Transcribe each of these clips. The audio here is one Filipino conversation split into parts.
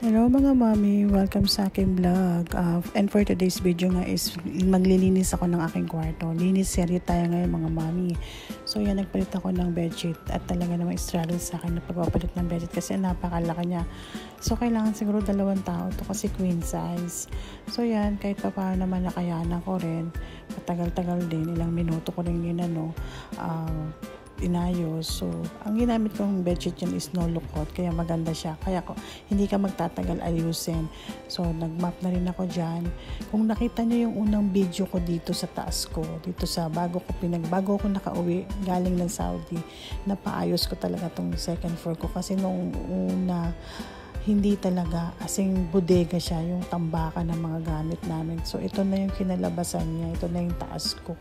Hello mga mami, welcome sa aking vlog. And for today's video nga is maglilinis ako ng aking kwarto. Linis serye tayo ngayon mga mami. So yan, nagpalit ako ng bedsheet at talaga namang struggle sa akin na pagpapalit ng bedsheet kasi napakalaki niya. So kailangan siguro 2 tao to kasi queen size. So yan, kahit pa paano naman nakayanan ko rin. Matagal-tagal din, ilang minuto ko rin yun inayos. So, ang ginamit kong bedsheet yun is no lukot, kaya maganda siya. Kaya hindi ka magtatagal ayusin. So, nag-map na rin ako dyan. Kung nakita nyo yung unang video ko dito sa taas ko, dito sa bago ko nakauwi, galing ng Saudi, napaayos ko talaga tong second floor ko. Kasi nung una, hindi talaga, asing bodega siya, yung tambakan ng mga gamit namin. So, ito na yung kinalabasan niya. Ito na yung taas ko.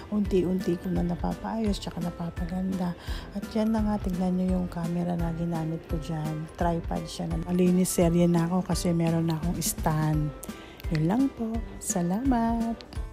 Unti-unti ko na napapaayos, tsaka napapaganda. At yan na nga, tignan nyo yung camera na ginamit ko dyan. Tripod siya. Malinis serye na ako kasi meron na akong stand. Yun lang po. Salamat!